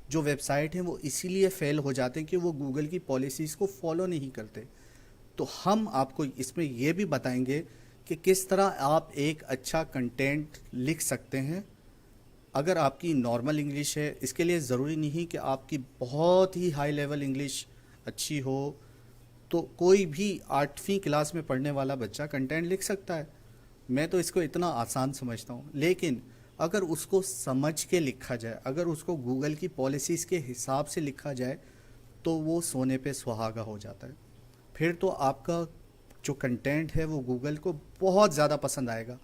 جو ویب سائٹ ہیں، وہ اسی لیے فیل ہو جاتے ہیں کہ وہ گوگل کی پالیسیز کو فالو نہیں کرتے. تو ہم آپ کو اس میں یہ بھی بتائیں گے کہ کس طرح آپ ایک اچھا کنٹینٹ لکھ سکتے ہیں. اگر آپ کی نارمل انگلش ہے، اس کے لیے ضروری نہیں کہ آپ کی بہت ہی ہائی لیول انگلش اچھی ہو، تو کوئی بھی 8ویں کلاس میں پڑھنے والا بچہ کنٹینٹ لکھ سکتا ہے. میں تو اس کو اتنا آسان سمجھتا ہوں، لیکن اگر اس کو سمجھ کے لکھا جائے، اگر اس کو گوگل کی پالیسیز کے حساب سے لکھا جائے تو وہ سونے پہ سہاگا ہو جاتا ہے. پھر تو آپ کا جو کنٹینٹ ہے وہ گوگل کو بہت زیادہ پسند آئے گا،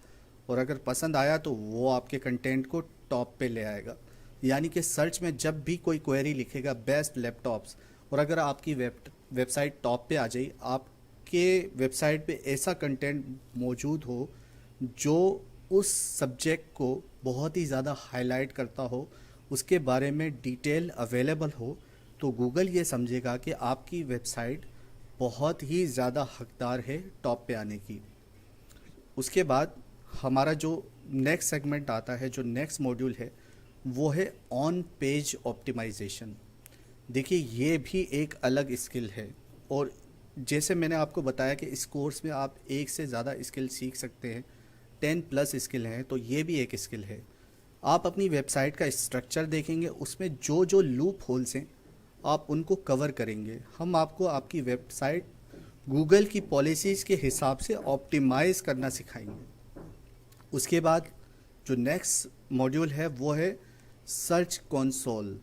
اور اگر پسند آیا تو وہ آپ کے کنٹینٹ کو ٹاپ پہ لے آئے گا. یعنی کہ سرچ میں جب بھی کوئی کوئری لکھے گا بیسٹ لیپ ٹاپس، اور اگر آپ کی ویب سائٹ ٹاپ پہ آ جائے، آپ کے ویب سائٹ پہ ایسا کنٹینٹ موجود ہو جو اس سبجیکٹ کو بہت ہی زیادہ ہائی لائٹ کرتا ہو، اس کے بارے میں ڈیٹیل اویلیبل ہو، تو گوگل یہ سمجھے گا کہ آپ کی ویب سائٹ بہت ہی زیادہ حقدار ہے ٹاپ پہ آنے کی. اس کے بعد ہمارا جو نیکسٹ سیگمنٹ آتا ہے، جو نیکسٹ موڈیول ہے، وہ ہے آن پیج آپٹیمائزیشن. دیکھیے یہ بھی ایک الگ اسکل ہے، اور جیسے میں نے آپ کو بتایا کہ اس کورس میں آپ ایک سے زیادہ اسکل سیکھ سکتے ہیں، 10+ اسکل ہیں، تو یہ بھی ایک اسکل ہے. آپ اپنی ویب سائٹ کا اسٹرکچر دیکھیں گے، اس میں جو جو لوپ ہولز ہیں آپ ان کو کور کریں گے. ہم آپ کو آپ کی ویب سائٹ گوگل کی پالیسیز کے حساب سے آپٹیمائز کرنا سکھائیں گے. اس کے بعد جو نیکسٹ موڈیول ہے وہ ہے سرچ کنسول.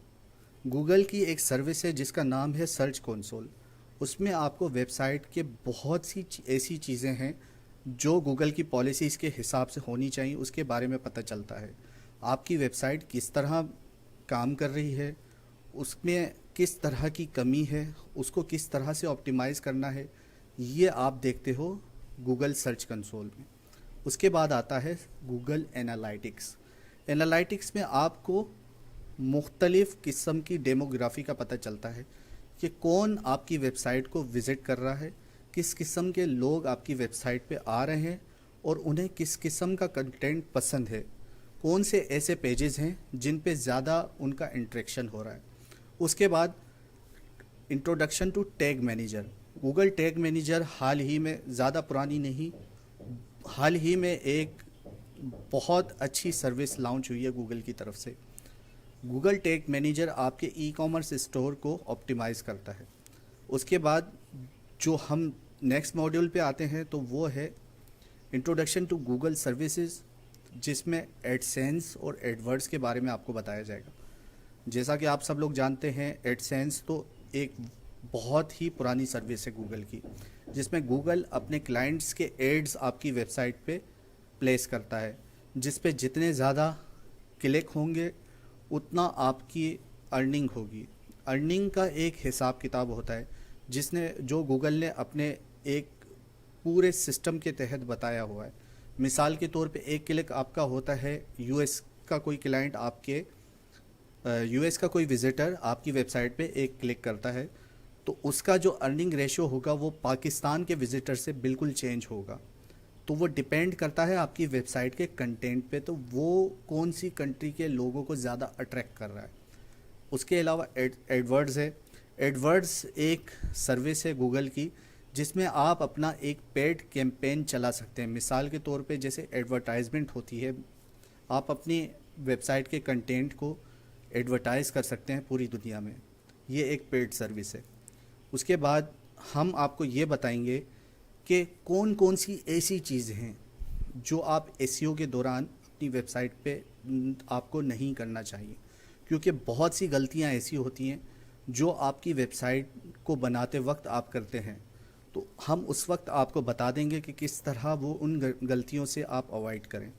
گوگل کی ایک سروس ہے جس کا نام ہے سرچ کنسول. اس میں آپ کو ویب سائٹ کے بہت سی ایسی چیزیں ہیں جو گوگل کی پالیسیز کے حساب سے ہونی چاہیے، اس کے بارے میں پتہ چلتا ہے. آپ کی ویب سائٹ کس طرح کام کر رہی ہے، اس میں کس طرح کی کمی ہے، اس کو کس طرح سے آپٹیمائز کرنا ہے، یہ آپ دیکھتے ہو گوگل سرچ کنسول میں. اس کے بعد آتا ہے گوگل اینالیٹکس. انالائٹکس میں آپ کو مختلف قسم کی ڈیموگرافی کا پتہ چلتا ہے کہ کون آپ کی ویب سائٹ کو وزٹ کر رہا ہے، کس قسم کے لوگ آپ کی ویب سائٹ پہ آ رہے ہیں اور انہیں کس قسم کا کنٹینٹ پسند ہے، کون سے ایسے پیجز ہیں جن پہ زیادہ ان کا انٹریکشن ہو رہا ہے۔ اس کے بعد introduction to Tag Manager. Google Tag Manager حال ہی میں، زیادہ پرانی نہیں، حال ہی میں ایک بہت اچھی سروس لانچ ہوئی ہے گوگل کی طرف سے۔ گوگل ٹیگ مینیجر آپ کے ای کامرس اسٹور کو آپٹیمائز کرتا ہے۔ اس کے بعد جو ہم نیکسٹ ماڈیول پہ آتے ہیں تو وہ ہے انٹروڈکشن ٹو گوگل سروسز، جس میں ایڈسینس اور ایڈورڈز کے بارے میں آپ کو بتایا جائے گا۔ جیسا کہ آپ سب لوگ جانتے ہیں، ایڈسینس تو ایک بہت ہی پرانی سروس ہے گوگل کی، جس میں گوگل اپنے کلائنٹس کے ایڈز آپ کی ویب سائٹ پہ پلیس کرتا ہے، جس پہ جتنے زیادہ کلک ہوں گے اتنا آپ کی ارننگ ہوگی۔ ارننگ کا ایک حساب کتاب ہوتا ہے جو گوگل نے اپنے ایک پورے سسٹم کے تحت بتایا ہوا ہے۔ مثال کے طور پہ ایک کلک آپ کا ہوتا ہے، یو ایس کا کوئی کلائنٹ یو ایس کا کوئی وزٹر آپ کی ویب سائٹ پہ ایک کلک کرتا ہے تو اس کا جو ارننگ ریشو ہوگا وہ پاکستان کے وزٹر سے بالکل چینج ہوگا۔ تو وہ ڈیپینڈ کرتا ہے آپ کی ویب سائٹ کے کنٹینٹ پہ، تو وہ کون سی کنٹری کے لوگوں کو زیادہ اٹریکٹ کر رہا ہے۔ اس کے علاوہ ایڈورڈز ہے۔ ایڈورڈز ایک سروس ہے گوگل کی جس میں آپ اپنا ایک پیڈ کیمپین چلا سکتے ہیں۔ مثال کے طور پہ جیسے ایڈورٹائزمنٹ ہوتی ہے، آپ اپنی ویب سائٹ کے کنٹینٹ کو ایڈورٹائز کر سکتے ہیں پوری دنیا میں۔ یہ ایک پیڈ سروس ہے۔ اس کے بعد ہم آپ کو یہ بتائیں گے کہ کون کون سی ایسی چیزیں ہیں جو آپ ایسیو کے دوران اپنی ویب سائٹ پہ آپ کو نہیں کرنا چاہیے، کیونکہ بہت سی غلطیاں ایسی ہوتی ہیں جو آپ کی ویب سائٹ کو بناتے وقت آپ کرتے ہیں۔ تو ہم اس وقت آپ کو بتا دیں گے کہ کس طرح وہ ان غلطیوں سے آپ اوائڈ کریں۔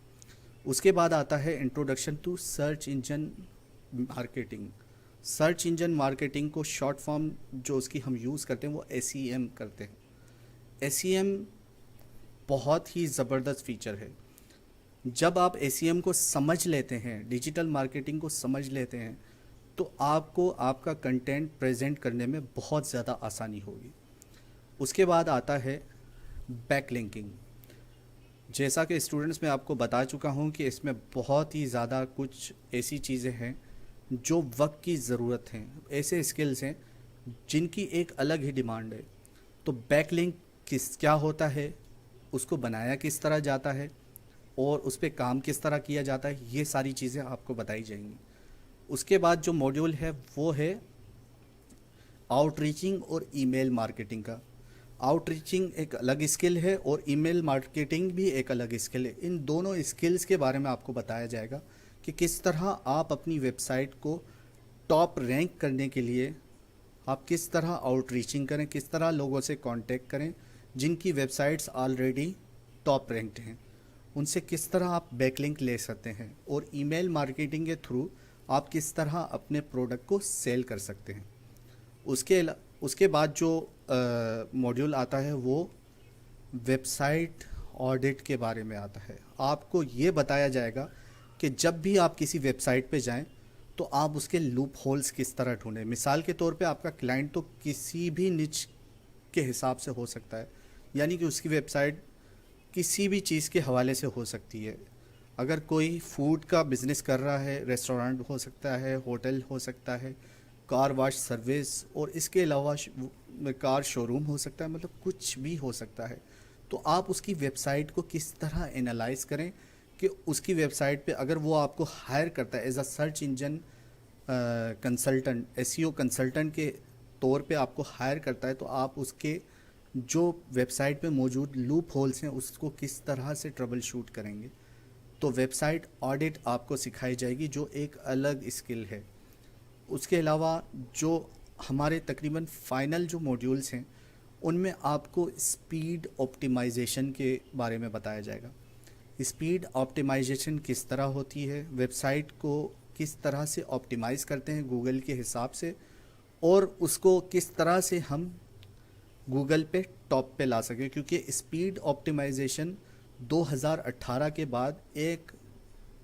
اس کے بعد آتا ہے introduction to search engine marketing. Search engine marketing کو شارٹ فارم جو اس کی ہم یوز کرتے ہیں وہ SEM کرتے ہیں۔ SEM بہت ہی زبردست فیچر ہے۔ جب آپ SEM کو سمجھ لیتے ہیں، ڈیجیٹل مارکیٹنگ کو سمجھ لیتے ہیں، تو آپ کو آپ کا کنٹینٹ پریزنٹ کرنے میں بہت زیادہ آسانی ہوگی۔ اس کے بعد آتا ہے بیک لنکنگ۔ جیسا کہ اسٹوڈنٹس میں آپ کو بتا چکا ہوں کہ اس میں بہت ہی زیادہ کچھ ایسی چیزیں ہیں جو وقت کی ضرورت ہیں، ایسے اسکلز ہیں جن کی ایک الگ ہی ڈیمانڈ ہے۔ تو بیک لنک کیا ہوتا ہے، اس کو بنایا کس طرح جاتا ہے اور اس پہ کام کس طرح کیا جاتا ہے، یہ ساری چیزیں آپ کو بتائی جائیں گی۔ اس کے بعد جو موڈیول ہے وہ ہے آؤٹ ریچنگ اور ای میل مارکیٹنگ کا۔ آؤٹ ریچنگ ایک الگ اسکل ہے اور ای میل مارکیٹنگ بھی ایک الگ اسکل ہے۔ ان دونوں اسکلز کے بارے میں آپ کو بتایا جائے گا کہ کس طرح آپ اپنی ویب سائٹ کو ٹاپ رینک کرنے کے لیے آپ کس طرح آؤٹ ریچنگ کریں، کس طرح لوگوں سے کانٹیکٹ کریں جن کی web sites already top ranked ہیں، ان سے کس طرح آپ بیک لنک لے سکتے ہیں، اور ای میل مارکیٹنگ کے تھرو آپ کس طرح اپنے پروڈکٹ کو سیل کر سکتے ہیں۔ اس کے بعد جو موڈیول آتا ہے وہ ویب سائٹ آڈٹ کے بارے میں آتا ہے۔ آپ کو یہ بتایا جائے گا کہ جب بھی آپ کسی ویب سائٹ پہ جائیں تو آپ اس کے لوپ ہولز کس طرح ڈھونڈیں۔ مثال کے طور پہ آپ کا کلائنٹ تو کسی بھی نچ کے حساب سے ہو سکتا ہے، یعنی کہ اس کی ویب سائٹ کسی بھی چیز کے حوالے سے ہو سکتی ہے۔ اگر کوئی فوڈ کا بزنس کر رہا ہے، ریسٹورانٹ ہو سکتا ہے، ہوٹل ہو سکتا ہے، کار واش سروس، اور اس کے علاوہ کار شو روم ہو سکتا ہے، مطلب کچھ بھی ہو سکتا ہے۔ تو آپ اس کی ویب سائٹ کو کس طرح انالائز کریں کہ اس کی ویب سائٹ پہ اگر وہ آپ کو ہائر کرتا ہے as a search engine consultant, SEO consultant کے طور پہ آپ کو ہائر کرتا ہے، تو آپ اس کے جو ویب سائٹ پہ موجود لوپ ہولز ہیں اس کو کس طرح سے ٹربل شوٹ کریں گے۔ تو ویب سائٹ آڈٹ آپ کو سکھائی جائے گی، جو ایک الگ اسکل ہے۔ اس کے علاوہ جو ہمارے تقریباً فائنل جو موڈیولز ہیں ان میں آپ کو اسپیڈ آپٹیمائزیشن کے بارے میں بتایا جائے گا۔ اسپیڈ آپٹیمائزیشن کس طرح ہوتی ہے، ویب سائٹ کو کس طرح سے آپٹیمائز کرتے ہیں گوگل کے حساب سے، اور اس کو کس طرح سے ہم گوگل پہ ٹاپ پہ لا سکیں، کیونکہ اسپیڈ آپٹیمائزیشن 2018 کے بعد ایک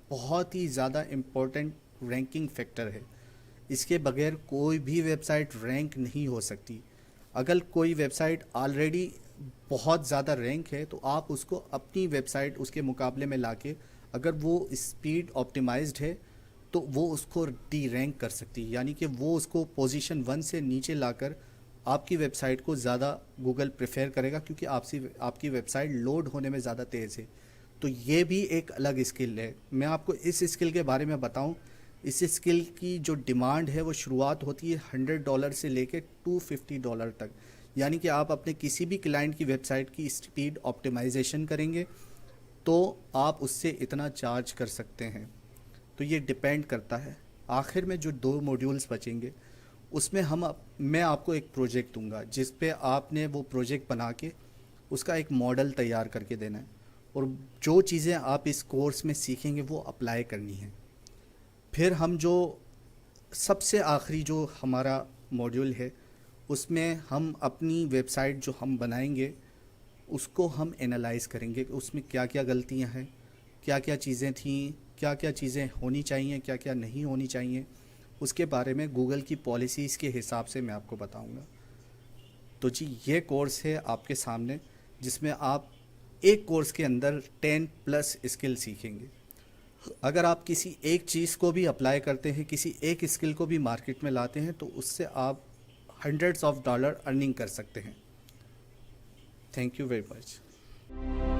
بہت ہی زیادہ امپورٹنٹ رینکنگ فیکٹر ہے. اس کے بغیر کوئی بھی ویب سائٹ رینک نہیں ہو سکتی. اگر کوئی ویب سائٹ آلریڈی بہت زیادہ رینک ہے تو آپ اس کو اپنی ویب سائٹ اس کے مقابلے میں لا کے اگر وہ اسپیڈ آپٹیمائزڈ ہے تو وہ اس کو ڈی رینک کر سکتی ہے، یعنی کہ وہ اس کو پوزیشن 1 سے نیچے لا کر آپ کی ویب سائٹ کو زیادہ گوگل پریفر کرے گا، کیونکہ آپ کی ویب سائٹ لوڈ ہونے میں زیادہ تیز ہے. تو یہ بھی ایک الگ اسکل ہے. میں آپ کو اس اسکل کے بارے میں بتاؤں، اس اسکل کی جو ڈیمانڈ ہے وہ شروعات ہوتی ہے $100 سے لے کے $250 تک. یعنی کہ آپ اپنے کسی بھی کلائنٹ کی ویب سائٹ کی اسپیڈ آپٹیمائزیشن کریں گے تو آپ اس سے اتنا چارج کر سکتے ہیں. تو یہ ڈیپینڈ کرتا ہے. آخر میں جو 2 موڈیولز بچیں گے اس میں میں آپ کو ایک پروجیکٹ دوں گا جس پہ آپ نے وہ پروجیکٹ بنا کے اس کا ایک ماڈل تیار کر کے دینا ہے، اور جو چیزیں آپ اس کورس میں سیکھیں گے وہ اپلائی کرنی ہیں. پھر ہم جو سب سے آخری جو ہمارا موڈیول ہے اس میں ہم اپنی ویب سائٹ جو ہم بنائیں گے اس کو ہم انالائز کریں گے کہ اس میں کیا کیا غلطیاں ہیں، کیا کیا چیزیں تھیں، کیا کیا چیزیں ہونی چاہیے، کیا کیا نہیں ہونی چاہیے. اس کے بارے میں گوگل کی پالیسیز کے حساب سے میں آپ کو بتاؤں گا. تو جی یہ کورس ہے آپ کے سامنے جس میں آپ ایک کورس کے اندر 10+ اسکل سیکھیں گے. اگر آپ کسی ایک چیز کو بھی اپلائی کرتے ہیں، کسی ایک اسکل کو بھی مارکیٹ میں لاتے ہیں تو اس سے آپ $100s ارننگ کر سکتے ہیں. Thank you very much.